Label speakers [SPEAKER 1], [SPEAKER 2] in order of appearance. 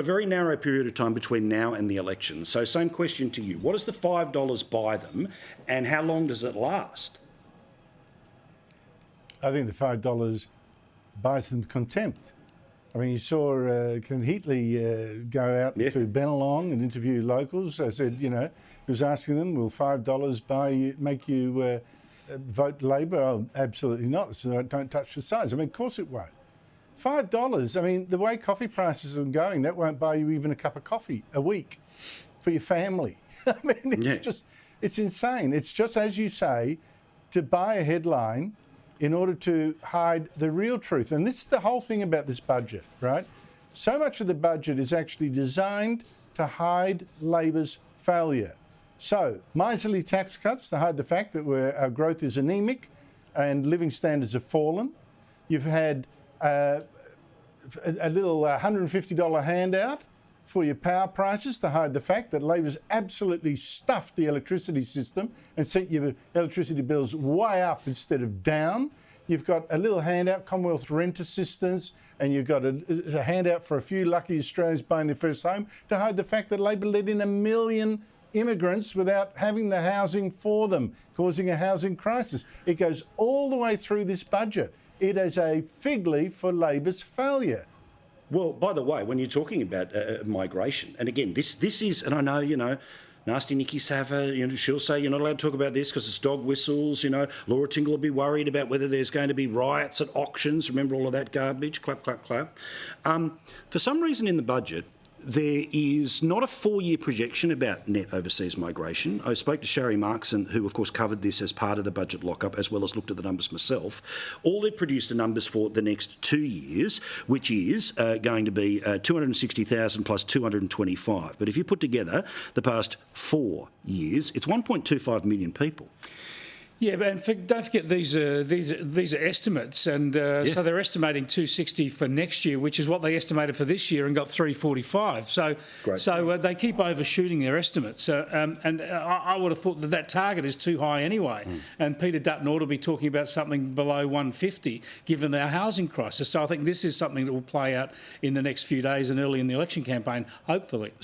[SPEAKER 1] A very narrow period of time between now and the election. So same question to you. What does the $5 buy them and how long does it last?
[SPEAKER 2] I think the $5 buys them contempt. I mean, you saw Ken Heatley go out to Bennelong and interview locals. I said, you know, he was asking them, will $5 make you vote Labor? Oh, absolutely not. So don't touch the sides. I mean, of course it won't. $5, I mean, the way coffee prices are going, that won't buy you even a cup of coffee a week for your family. I mean, it's insane. It's just, as you say, to buy a headline in order to hide the real truth. And this is the whole thing about this budget, right? So much of the budget is actually designed to hide Labor's failure. So, miserly tax cuts to hide the fact that our growth is anemic and living standards have fallen. You've had a little $150 handout for your power prices to hide the fact that Labor's absolutely stuffed the electricity system and sent your electricity bills way up instead of down. You've got a little handout, Commonwealth rent assistance, and you've got a handout for a few lucky Australians buying their first home to hide the fact that Labor let in 1 million immigrants without having the housing for them, causing a housing crisis. It goes all the way through this budget. It is a fig leaf for Labor's failure.
[SPEAKER 1] Well, by the way, when you're talking about migration, and again, this is, and I know, you know, nasty Nikki Sava, you know, she'll say you're not allowed to talk about this because it's dog whistles, you know. Laura Tingle will be worried about whether there's going to be riots at auctions. Remember all of that garbage? Clap, clap, clap. For some reason in the budget, there is not a 4-year projection about net overseas migration. I spoke to Sharry Markson, who of course covered this as part of the budget lockup, as well as looked at the numbers myself. All they've produced are numbers for the next 2 years, which is going to be 260,000 plus 225. But if you put together the past 4 years, it's 1.25 million people.
[SPEAKER 3] Yeah, but don't forget these are estimates, and so they're estimating 260 for next year, which is what they estimated for this year and got 345. So they keep overshooting their estimates, and I would have thought that target is too high anyway. And Peter Dutton ought to be talking about something below 150, given our housing crisis. So I think this is something that will play out in the next few days and early in the election campaign, hopefully.